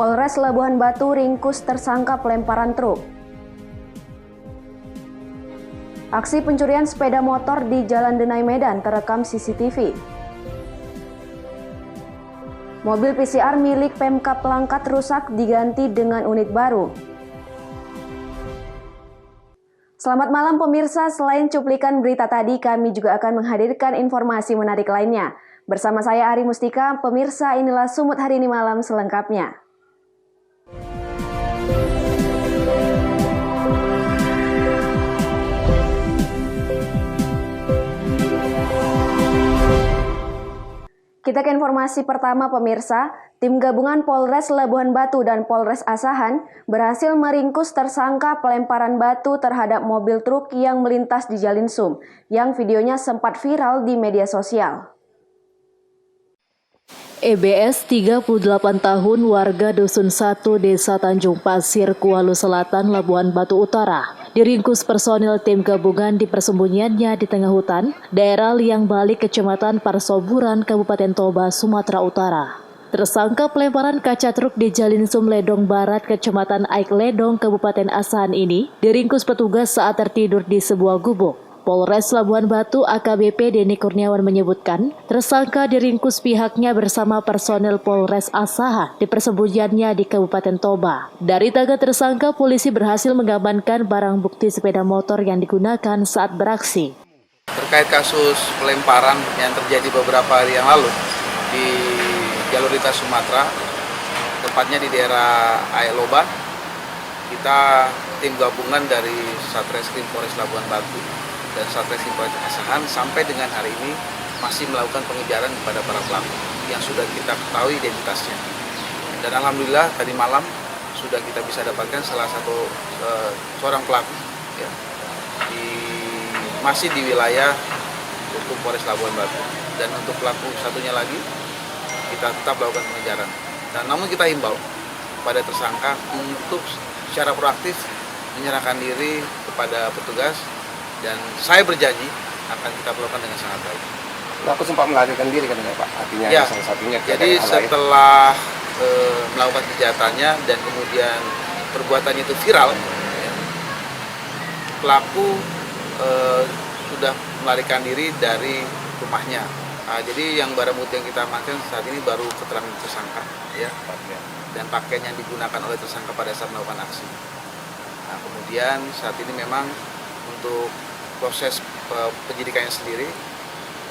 Polres Labuhan Batu ringkus tersangka pelemparan truk. Aksi pencurian sepeda motor di Jalan Denai Medan terekam CCTV. Mobil PCR milik Pemkab Langkat rusak diganti dengan unit baru. Selamat malam pemirsa, selain cuplikan berita tadi, kami juga akan menghadirkan informasi menarik lainnya. Bersama saya Ari Mustika, pemirsa inilah Sumut Hari Ini Malam selengkapnya. Kita ke informasi pertama pemirsa, tim gabungan Polres Labuhan Batu dan Polres Asahan berhasil meringkus tersangka pelemparan batu terhadap mobil truk yang melintas di Jalin Sum, yang videonya sempat viral di media sosial. EBS 38 tahun warga Dusun 1 Desa Tanjung Pasir, Kuala Selatan, Labuhan Batu Utara, diringkus personil tim gabungan di persembunyiannya di tengah hutan, daerah Liang Balik, Kecamatan Parsoburan, Kabupaten Toba, Sumatera Utara. Tersangka pelemparan kaca truk di Jalin Sum Ledong Barat, Kecamatan Aik Ledong, Kabupaten Asahan ini diringkus petugas saat tertidur di sebuah gubuk. Polres Labuhan Batu AKBP Denny Kurniawan menyebutkan, tersangka diringkus pihaknya bersama personel Polres Asahan di persembunyiannya di Kabupaten Toba. Dari tangan tersangka, polisi berhasil mengamankan barang bukti sepeda motor yang digunakan saat beraksi. Terkait kasus pelemparan yang terjadi beberapa hari yang lalu di jalur lintas Sumatera, tepatnya di daerah Aik Loba, kita tim gabungan dari Satreskrim Polres Labuhan Batu dan Satreskrim Polres Asahan sampai dengan hari ini masih melakukan pengejaran kepada para pelaku yang sudah kita ketahui identitasnya. Dan alhamdulillah tadi malam sudah kita bisa dapatkan salah satu seorang pelaku ya, masih di wilayah hukum Polres Labuhan Batu. Dan untuk pelaku satunya lagi kita tetap melakukan pengejaran. Dan namun kita himbau pada tersangka untuk secara proaktif menyerahkan diri kepada petugas. Dan saya berjanji akan kita melakukan dengan sangat baik. Aku sempat melarikan diri katanya Pak, artinya ya, salah satunya. Jadi setelah melakukan kejahatannya dan kemudian perbuatannya itu viral, ya, pelaku sudah melarikan diri dari rumahnya. Jadi yang barang bukti yang kita amankan saat ini baru keterangan tersangka, ya, dan pakaian yang digunakan oleh tersangka pada saat melakukan aksi. Nah, kemudian saat ini memang untuk proses penyidikannya sendiri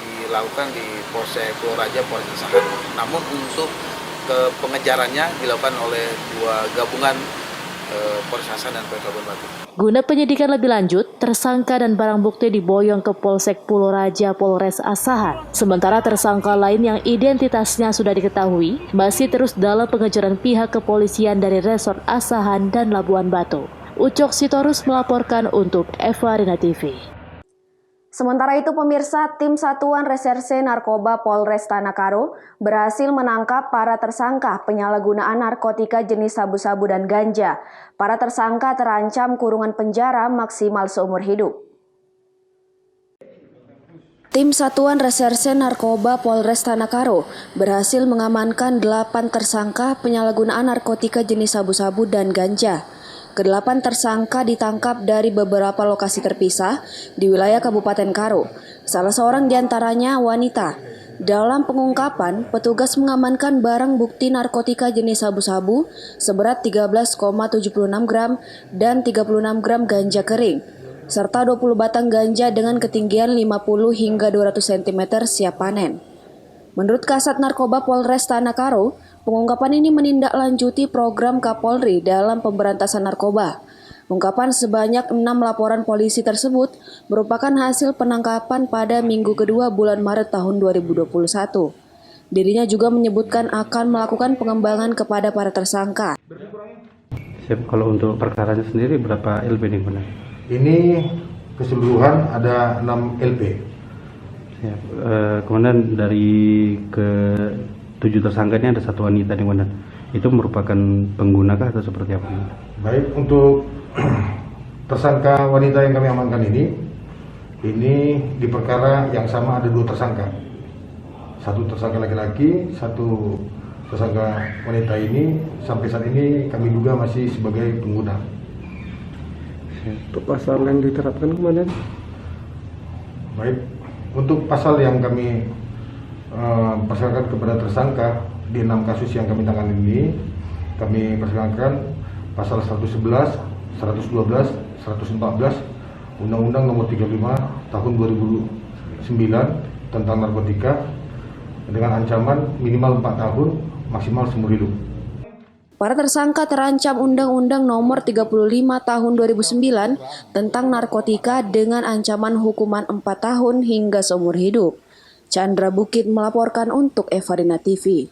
dilakukan di Polsek Pulau Raja, Polres Asahan. Namun untuk pengejarannya dilakukan oleh dua gabungan Polres Asahan dan Polres Labuhan Batu. Guna penyidikan lebih lanjut, tersangka dan barang bukti diboyong ke Polsek Pulau Raja, Polres Asahan. Sementara tersangka lain yang identitasnya sudah diketahui masih terus dalam pengejaran pihak kepolisian dari Resort Asahan dan Labuhan Batu. Ucok Sitorus melaporkan untuk Eva Rina TV. Sementara itu pemirsa, tim Satuan Reserse Narkoba Polres Tanah Karo berhasil menangkap para tersangka penyalahgunaan narkotika jenis sabu-sabu dan ganja. Para tersangka terancam kurungan penjara maksimal seumur hidup. Tim Satuan Reserse Narkoba Polres Tanah Karo berhasil mengamankan 8 tersangka penyalahgunaan narkotika jenis sabu-sabu dan ganja. Kedelapan tersangka ditangkap dari beberapa lokasi terpisah di wilayah Kabupaten Karo. Salah seorang diantaranya wanita. Dalam pengungkapan, petugas mengamankan barang bukti narkotika jenis sabu-sabu seberat 13,76 gram dan 36 gram ganja kering, serta 20 batang ganja dengan ketinggian 50 hingga 200 cm siap panen. Menurut Kasat Narkoba Polres Tanah Karo, pengungkapan ini menindaklanjuti program Kapolri dalam pemberantasan narkoba. Ungkapan sebanyak 6 laporan polisi tersebut merupakan hasil penangkapan pada minggu kedua bulan Maret tahun 2021. Dirinya juga menyebutkan akan melakukan pengembangan kepada para tersangka. Siap, kalau untuk perkaranya sendiri berapa LP nih benar? Ini keseluruhan ada 6 LP. Siap. Kemudian dari ke 7 tersangka ini ada satu wanita nih benar. Itu merupakan penggunakah atau seperti apa? Baik, untuk tersangka wanita yang kami amankan ini di perkara yang sama ada 2 tersangka. Satu tersangka laki-laki, satu tersangka wanita ini sampai saat ini kami duga masih sebagai pengguna. Untuk pasal yang diterapkan kemana? Baik, untuk pasal yang kami pasalkan kepada tersangka di 6 kasus yang kami tangani ini, kami persilakan pasal 111, 112, 114 Undang-Undang Nomor 35 Tahun 2009 tentang narkotika dengan ancaman minimal 4 tahun, maksimal seumur hidup. Para tersangka terancam Undang-Undang Nomor 35 Tahun 2009 tentang narkotika dengan ancaman hukuman 4 tahun hingga seumur hidup. Chandra Bukit melaporkan untuk Evarina TV.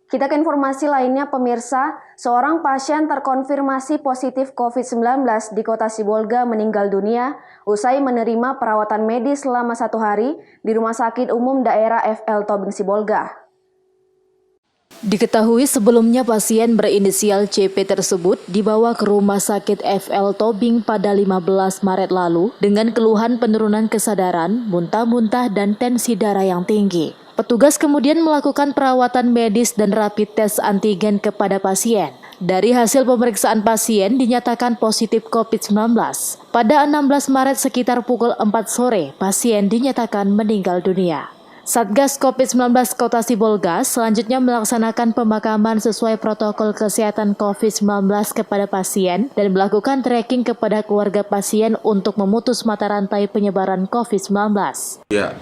Kita ke informasi lainnya, pemirsa. Seorang pasien terkonfirmasi positif COVID-19 di kota Sibolga meninggal dunia usai menerima perawatan medis selama 1 hari di Rumah Sakit Umum Daerah FL Tobing Sibolga. Diketahui sebelumnya pasien berinisial CP tersebut dibawa ke Rumah Sakit FL Tobing pada 15 Maret lalu dengan keluhan penurunan kesadaran, muntah-muntah, dan tensi darah yang tinggi. Petugas kemudian melakukan perawatan medis dan rapid test antigen kepada pasien. Dari hasil pemeriksaan pasien dinyatakan positif COVID-19. Pada 16 Maret sekitar pukul 4 sore, pasien dinyatakan meninggal dunia. Satgas COVID-19 Kota Sibolga selanjutnya melaksanakan pemakaman sesuai protokol kesehatan COVID-19 kepada pasien dan melakukan tracking kepada keluarga pasien untuk memutus mata rantai penyebaran COVID-19. Ya,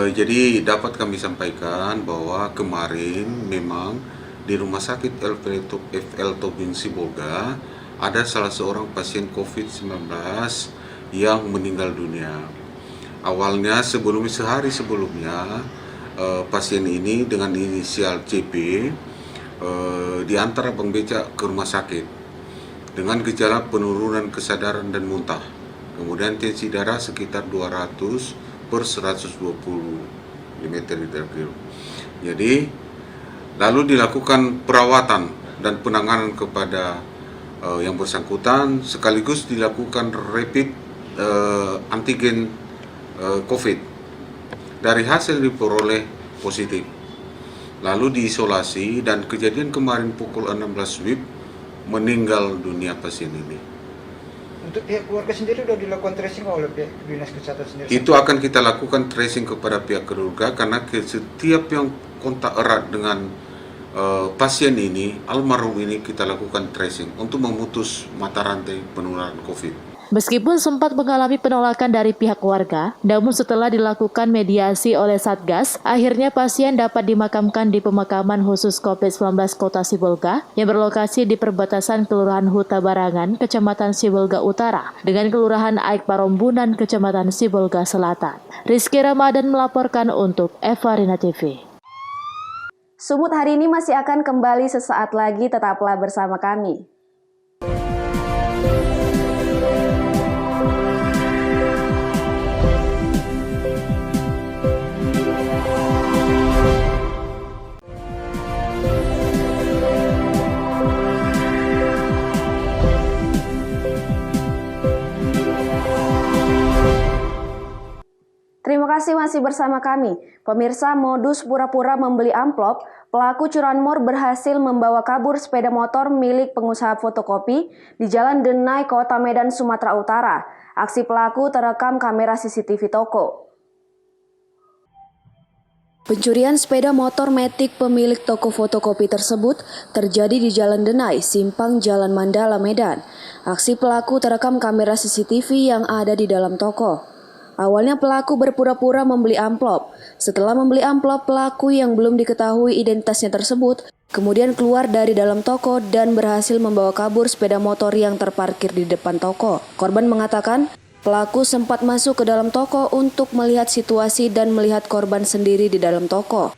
jadi dapat kami sampaikan bahwa kemarin memang di Rumah Sakit FL Tobing Sibolga ada salah seorang pasien COVID-19 yang meninggal dunia. Awalnya sehari sebelumnya pasien ini dengan inisial CP diantar abang becak ke rumah sakit dengan gejala penurunan kesadaran dan muntah. Kemudian tensi darah sekitar 200/120 mm/Hg. Jadi lalu dilakukan perawatan dan penanganan kepada yang bersangkutan, sekaligus dilakukan rapid antigen COVID. Dari hasil diperoleh positif, lalu diisolasi, dan kejadian kemarin pukul 16 WIB meninggal dunia pasien ini. Untuk pihak keluarga sendiri sudah dilakukan tracing oleh pihak dinas kesehatan sendiri? Itu akan kita lakukan tracing kepada pihak keluarga, karena setiap yang kontak erat dengan pasien ini, almarhum ini, kita lakukan tracing untuk memutus mata rantai penularan COVID. Meskipun sempat mengalami penolakan dari pihak keluarga, namun setelah dilakukan mediasi oleh Satgas, akhirnya pasien dapat dimakamkan di pemakaman khusus COVID-19 Kota Sibolga yang berlokasi di perbatasan Kelurahan Huta Barangan, Kecamatan Sibolga Utara, dengan Kelurahan Aik Parombunan, Kecamatan Sibolga Selatan. Rizky Ramadan melaporkan untuk Evarina TV. Sumut hari ini masih akan kembali sesaat lagi, tetaplah bersama kami. Terima kasih masih bersama kami. Pemirsa, modus pura-pura membeli amplop, pelaku curanmor berhasil membawa kabur sepeda motor milik pengusaha fotokopi di Jalan Denai, Kota Medan, Sumatera Utara. Aksi pelaku terekam kamera CCTV toko. Pencurian sepeda motor Matic pemilik toko fotokopi tersebut terjadi di Jalan Denai, Simpang Jalan Mandala, Medan. Aksi pelaku terekam kamera CCTV yang ada di dalam toko. Awalnya pelaku berpura-pura membeli amplop. Setelah membeli amplop, pelaku yang belum diketahui identitasnya tersebut kemudian keluar dari dalam toko dan berhasil membawa kabur sepeda motor yang terparkir di depan toko. Korban mengatakan pelaku sempat masuk ke dalam toko untuk melihat situasi dan melihat korban sendiri di dalam toko.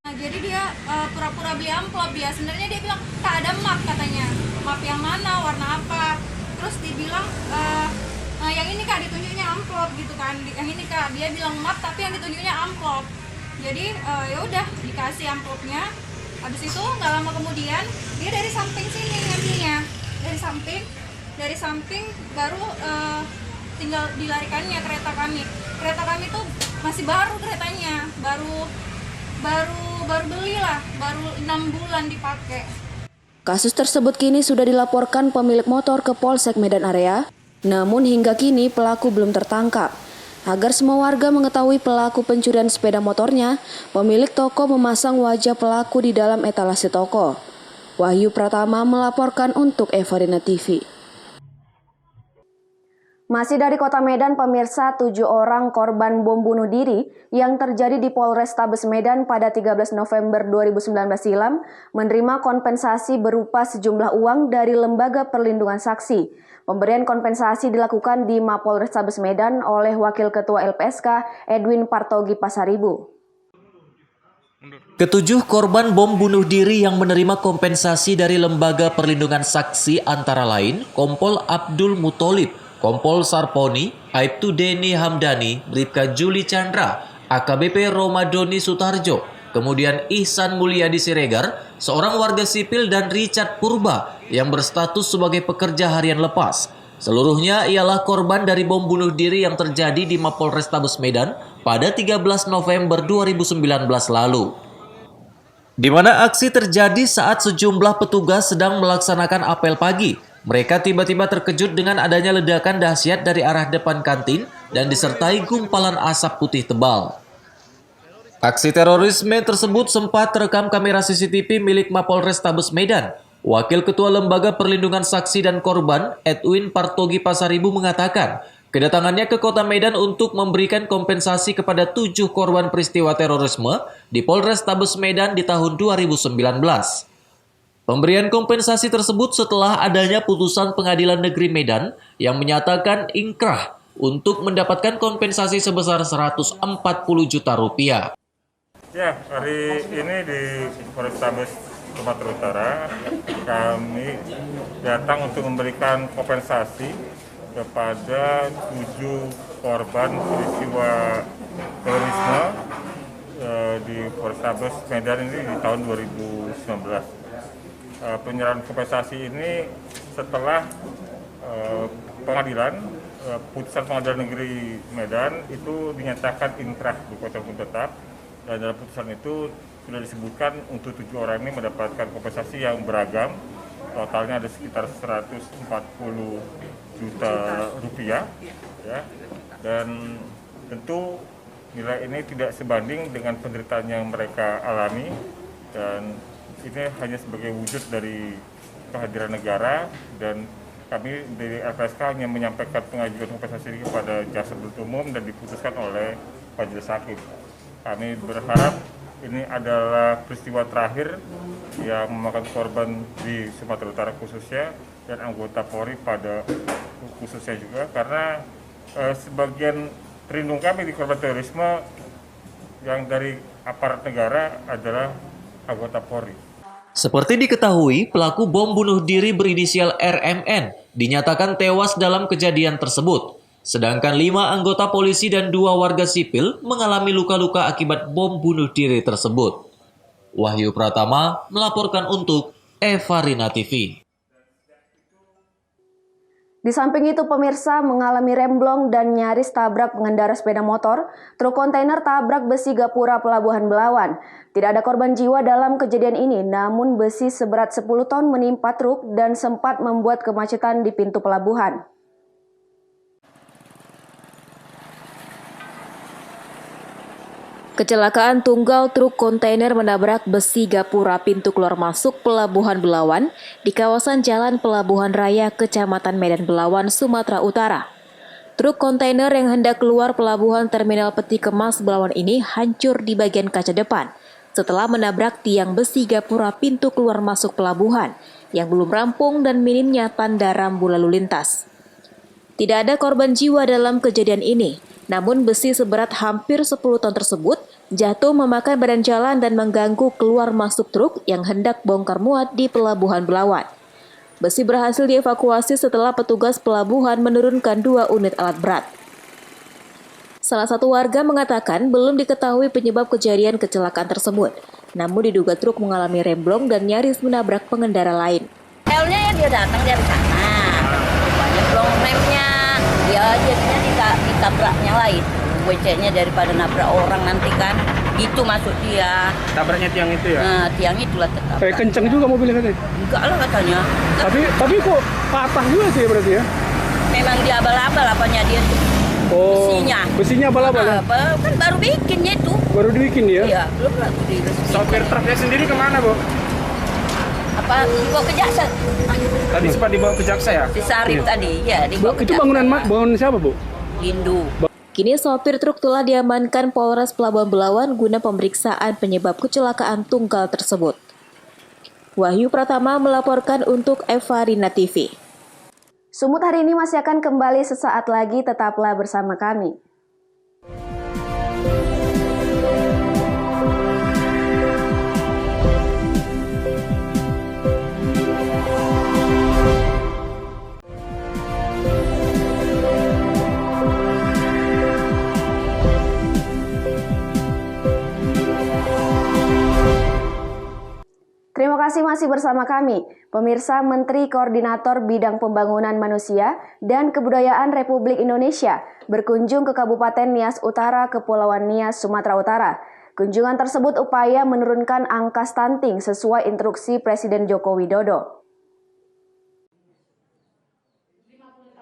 Nah, jadi dia pura-pura beli amplop ya. Sebenarnya dia bilang, "Kak, ada map," katanya. "Map yang mana? Warna apa?" Terus dibilang, yang ini Kak, ditunjuknya amplop gitu kan. Yang ini Kak, dia bilang map tapi yang ditunjuknya amplop. Jadi ya udah dikasih amplopnya. Habis itu nggak lama kemudian dia dari samping sini ngambilnya. Dari samping baru tinggal dilarikannya kereta kami. Kereta kami tuh masih baru keretanya, baru beli lah, baru 6 bulan dipakai. Kasus tersebut kini sudah dilaporkan pemilik motor ke Polsek Medan Area, namun hingga kini pelaku belum tertangkap. Agar semua warga mengetahui pelaku pencurian sepeda motornya, pemilik toko memasang wajah pelaku di dalam etalase toko. Wahyu Pratama melaporkan untuk Evarina TV. Masih dari Kota Medan, pemirsa, 7 orang korban bom bunuh diri yang terjadi di Polrestabes Medan pada 13 November 2019 silam menerima kompensasi berupa sejumlah uang dari Lembaga Perlindungan Saksi. Pemberian kompensasi dilakukan di Mapolrestabes Medan oleh Wakil Ketua LPSK Edwin Partogi Pasaribu. Ketujuh korban bom bunuh diri yang menerima kompensasi dari Lembaga Perlindungan Saksi antara lain Kompol Abdul Mutolib, Kompol Sarponi, Aibtu Deni Hamdani, Bribka Juli Chandra, AKBP Romadoni Sutarjo, kemudian Ihsan Mulyadi Siregar, seorang warga sipil, dan Richard Purba yang berstatus sebagai pekerja harian lepas. Seluruhnya ialah korban dari bom bunuh diri yang terjadi di Mapolrestabes Medan pada 13 November 2019 lalu. Di mana aksi terjadi saat sejumlah petugas sedang melaksanakan apel pagi. Mereka tiba-tiba terkejut dengan adanya ledakan dahsyat dari arah depan kantin dan disertai gumpalan asap putih tebal. Aksi terorisme tersebut sempat terekam kamera CCTV milik Mapolrestabes Medan. Wakil Ketua Lembaga Perlindungan Saksi dan Korban, Edwin Partogi Pasaribu, mengatakan kedatangannya ke Kota Medan untuk memberikan kompensasi kepada 7 korban peristiwa terorisme di Polrestabes Medan di tahun 2019. Pemberian kompensasi tersebut setelah adanya putusan Pengadilan Negeri Medan yang menyatakan ingkrah untuk mendapatkan kompensasi sebesar 140 juta rupiah. Ya, hari ini di Polrestabes Sumatera Utara kami datang untuk memberikan kompensasi kepada 7 korban peristiwa terorisme di Polrestabes Medan ini di tahun 2019. Penyerahan kompensasi ini setelah putusan Pengadilan Negeri Medan itu dinyatakan inkrah berkuasa hukum tetap, dan dalam putusan itu sudah disebutkan untuk 7 orang ini mendapatkan kompensasi yang beragam, totalnya ada sekitar 140 juta rupiah, ya. Dan tentu nilai ini tidak sebanding dengan penderitaan yang mereka alami, dan ini hanya sebagai wujud dari kehadiran negara, dan kami dari LPSK hanya menyampaikan pengajuan kompensasi kepada jaksa penuntut umum dan diputuskan oleh majelis hakim. Kami berharap ini adalah peristiwa terakhir yang memakan korban di Sumatera Utara khususnya, dan anggota Polri pada khususnya juga, karena sebagian pelindung kami di korban terorisme yang dari aparat negara adalah anggota Polri. Seperti diketahui, pelaku bom bunuh diri berinisial RMN dinyatakan tewas dalam kejadian tersebut. Sedangkan 5 anggota polisi dan 2 warga sipil mengalami luka-luka akibat bom bunuh diri tersebut. Wahyu Pratama melaporkan untuk Evarina TV. Di samping itu, pemirsa, mengalami remblong dan nyaris tabrak pengendara sepeda motor, truk kontainer tabrak besi gapura Pelabuhan Belawan. Tidak ada korban jiwa dalam kejadian ini, namun besi seberat 10 ton menimpa truk dan sempat membuat kemacetan di pintu pelabuhan. Kecelakaan tunggal truk kontainer menabrak besi gapura pintu keluar masuk Pelabuhan Belawan di kawasan Jalan Pelabuhan Raya, Kecamatan Medan Belawan, Sumatera Utara. Truk kontainer yang hendak keluar pelabuhan Terminal Peti Kemas Belawan ini hancur di bagian kaca depan setelah menabrak tiang besi gapura pintu keluar masuk pelabuhan yang belum rampung dan minimnya tanda rambu lalu lintas. Tidak ada korban jiwa dalam kejadian ini. Namun besi seberat hampir 10 ton tersebut jatuh memakan badan jalan dan mengganggu keluar masuk truk yang hendak bongkar muat di Pelabuhan Belawan. Besi berhasil dievakuasi setelah petugas pelabuhan menurunkan 2 unit alat berat. Salah satu warga mengatakan belum diketahui penyebab kejadian kecelakaan tersebut, namun diduga truk mengalami remblong dan nyaris menabrak pengendara lain. Helnya dia datang dari sana, rupanya belum remnya, dia jadinya ditabraknya lain. beceknya daripada nabrak orang nanti kan. Itu maksud dia. Tabraknya tiang itu ya? Nah, tiang itulah tetap. Kenceng juga mobilnya katanya? Enggak lah katanya. Tapi kok patah juga sih berarti ya? Memang dia abal-abal apanya dia tuh. Oh, besinya abal-abal ya? Kan baru bikinnya itu. Baru dibikin ya? Iya, belum laku di Sopir truknya sendiri kemana, Bu? apa dibawa ke jaksa. Tadi sempat dibawa ke jaksa ya? Si Sarip tadi, ya dibawa ke Itu jaksa. bangunan siapa, Bu? Lindu. Kini sopir truk telah diamankan Polres Pelabuhan Belawan guna pemeriksaan penyebab kecelakaan tunggal tersebut. Wahyu Pratama melaporkan untuk Evarina TV. Sumut hari ini masih akan kembali sesaat lagi, tetaplah bersama kami. Terima kasih masih bersama kami. Pemirsa, Menteri Koordinator Bidang Pembangunan Manusia dan Kebudayaan Republik Indonesia berkunjung ke Kabupaten Nias Utara, Kepulauan Nias, Sumatera Utara. Kunjungan tersebut upaya menurunkan angka stunting sesuai instruksi Presiden Joko Widodo.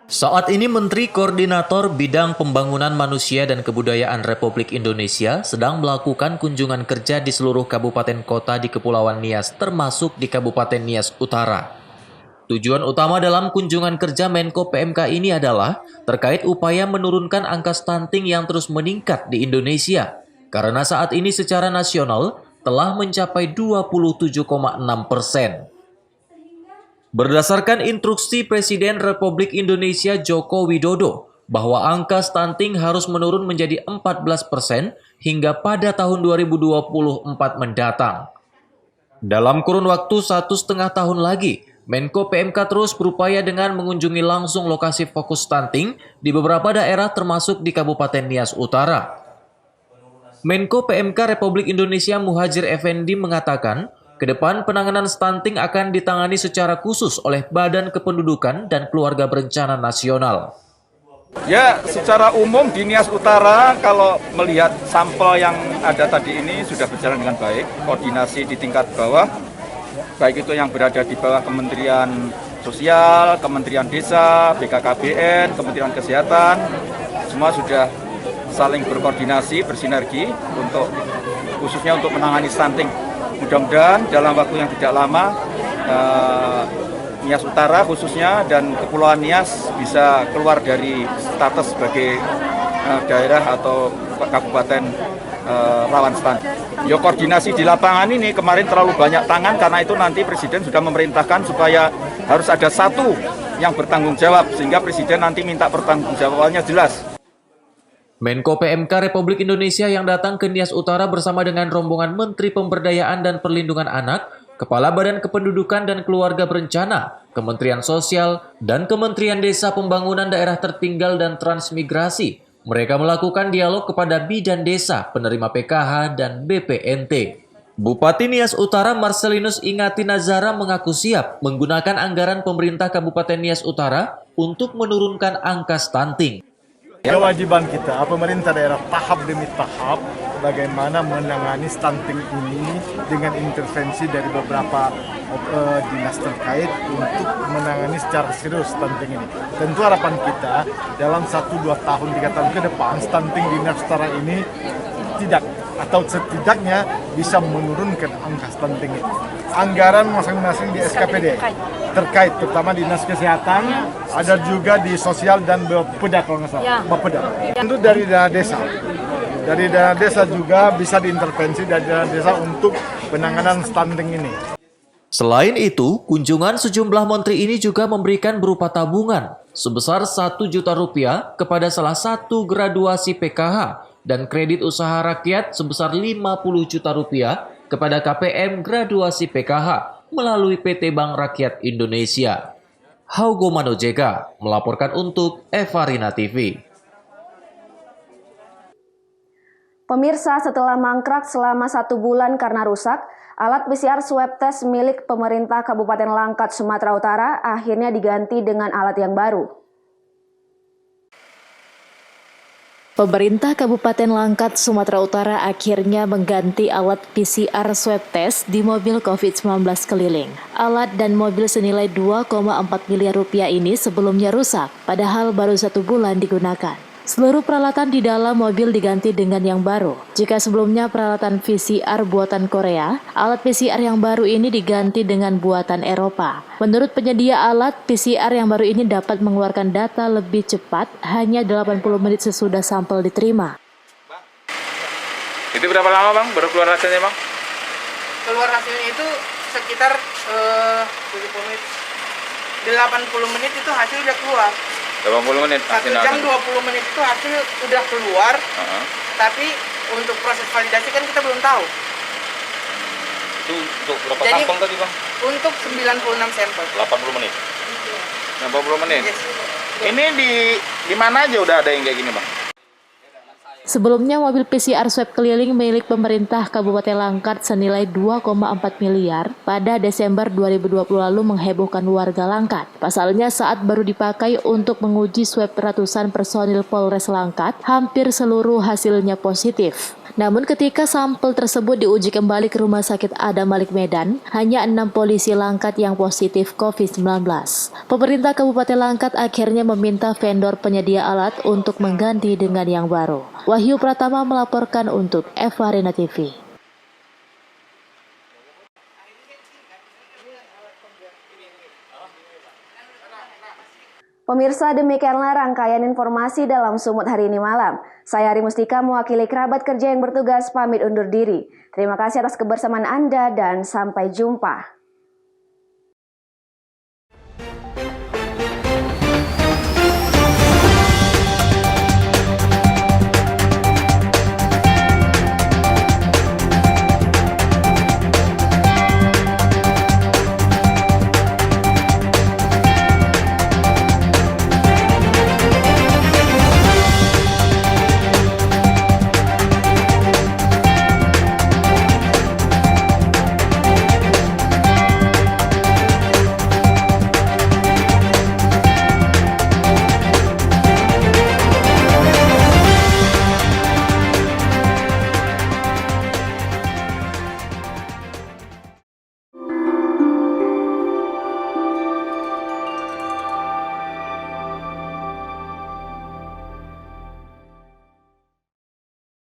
Saat ini Menteri Koordinator Bidang Pembangunan Manusia dan Kebudayaan Republik Indonesia sedang melakukan kunjungan kerja di seluruh kabupaten kota di Kepulauan Nias, termasuk di Kabupaten Nias Utara. Tujuan utama dalam kunjungan kerja Menko PMK ini adalah terkait upaya menurunkan angka stunting yang terus meningkat di Indonesia, karena saat ini secara nasional telah mencapai 27,6%. Berdasarkan instruksi Presiden Republik Indonesia Joko Widodo bahwa angka stunting harus menurun menjadi 14% hingga pada tahun 2024 mendatang. Dalam kurun waktu 1,5 tahun lagi, Menko PMK terus berupaya dengan mengunjungi langsung lokasi fokus stunting di beberapa daerah termasuk di Kabupaten Nias Utara. Menko PMK Republik Indonesia Muhadjir Effendi mengatakan, ke depan penanganan stunting akan ditangani secara khusus oleh Badan Kependudukan dan Keluarga Berencana Nasional. Ya, secara umum di Nias Utara kalau melihat sampel yang ada tadi ini sudah berjalan dengan baik. Koordinasi di tingkat bawah, baik itu yang berada di bawah Kementerian Sosial, Kementerian Desa, BKKBN, Kementerian Kesehatan, semua sudah saling berkoordinasi, bersinergi untuk khususnya untuk menangani stunting. Mudah-mudahan dalam waktu yang tidak lama Nias Utara khususnya dan Kepulauan Nias bisa keluar dari status sebagai daerah atau kabupaten rawan stunting. Ya, koordinasi di lapangan ini kemarin terlalu banyak tangan, karena itu nanti Presiden sudah memerintahkan supaya harus ada satu yang bertanggung jawab, sehingga Presiden nanti minta pertanggungjawabannya jelas. Menko PMK Republik Indonesia yang datang ke Nias Utara bersama dengan rombongan Menteri Pemberdayaan dan Perlindungan Anak, Kepala Badan Kependudukan dan Keluarga Berencana, Kementerian Sosial, dan Kementerian Desa Pembangunan Daerah Tertinggal dan Transmigrasi. Mereka melakukan dialog kepada bidan desa, penerima PKH, dan BPNT. Bupati Nias Utara Marcelinus Ingati Nazara mengaku siap menggunakan anggaran pemerintah Kabupaten Nias Utara untuk menurunkan angka stunting. Kewajiban kita, pemerintah daerah tahap demi tahap, bagaimana menangani stunting ini dengan intervensi dari beberapa dinas terkait untuk menangani secara serius stunting ini. Tentu harapan kita dalam 1, 2 tahun, 3 tahun ke depan, stunting di Nias Utara ini tidak atau setidaknya bisa menurunkan angka stunting ini. Anggaran masing-masing di SKPD terkait, terutama dinas kesehatan, ada juga di sosial dan Bapeda kalau nggak salah, Bapeda. Tentu dari dana desa. Dari dana desa juga bisa diintervensi dari dana desa untuk penanganan stunting ini. Selain itu, kunjungan sejumlah menteri ini juga memberikan berupa tabungan sebesar Rp1 juta kepada salah satu graduasi PKH dan kredit usaha rakyat sebesar Rp50 juta kepada KPM graduasi PKH melalui PT Bank Rakyat Indonesia. Haugo Manojega melaporkan untuk Evarina TV. Pemirsa, setelah mangkrak selama 1 bulan karena rusak, alat PCR swab test milik pemerintah Kabupaten Langkat, Sumatera Utara akhirnya diganti dengan alat yang baru. Pemirsa, setelah mangkrak selama 1 bulan karena rusak, alat PCR swab test milik pemerintah Kabupaten Langkat, Sumatera Utara akhirnya diganti dengan alat yang baru. Pemirsa, setelah mangkrak selama 1 bulan karena rusak, alat PCR swab test milik pemerintah Kabupaten Langkat, Sumatera Utara akhirnya diganti dengan alat yang baru. Pemerintah Kabupaten Langkat, Sumatera Utara akhirnya mengganti alat PCR swab test di mobil COVID-19 keliling. Alat dan mobil senilai 2,4 miliar rupiah ini sebelumnya rusak, padahal baru 1 bulan digunakan. Seluruh peralatan di dalam mobil diganti dengan yang baru. Jika sebelumnya peralatan PCR buatan Korea, alat PCR yang baru ini diganti dengan buatan Eropa. Menurut penyedia alat, PCR yang baru ini dapat mengeluarkan data lebih cepat, hanya 80 menit sesudah sampel diterima. Itu berapa lama Bang baru keluar hasilnya Bang? Keluar hasilnya itu sekitar 80 menit itu hasil udah keluar. 80 menit. 1 jam 20 menit itu hasil udah keluar. Tapi untuk proses validasi kan kita belum tahu. Itu untuk berapa Jadi, sampel tadi Bang? Untuk 96 sampel. 80 menit. 80 menit. Ini di mana aja udah ada yang kayak gini Bang? Sebelumnya mobil PCR swab keliling milik pemerintah Kabupaten Langkat senilai 2,4 miliar pada Desember 2020 lalu menghebohkan warga Langkat. Pasalnya saat baru dipakai untuk menguji swab ratusan personil Polres Langkat, hampir seluruh hasilnya positif. Namun ketika sampel tersebut diuji kembali ke Rumah Sakit Adam Malik Medan, hanya 6 polisi Langkat yang positif COVID-19. Pemerintah Kabupaten Langkat akhirnya meminta vendor penyedia alat untuk mengganti dengan yang baru. Wahyu Pratama melaporkan untuk Eva Arena TV. Pemirsa, demikianlah rangkaian informasi dalam Sumut hari ini malam. Saya Ari Mustika mewakili kerabat kerja yang bertugas pamit undur diri. Terima kasih atas kebersamaan Anda dan sampai jumpa.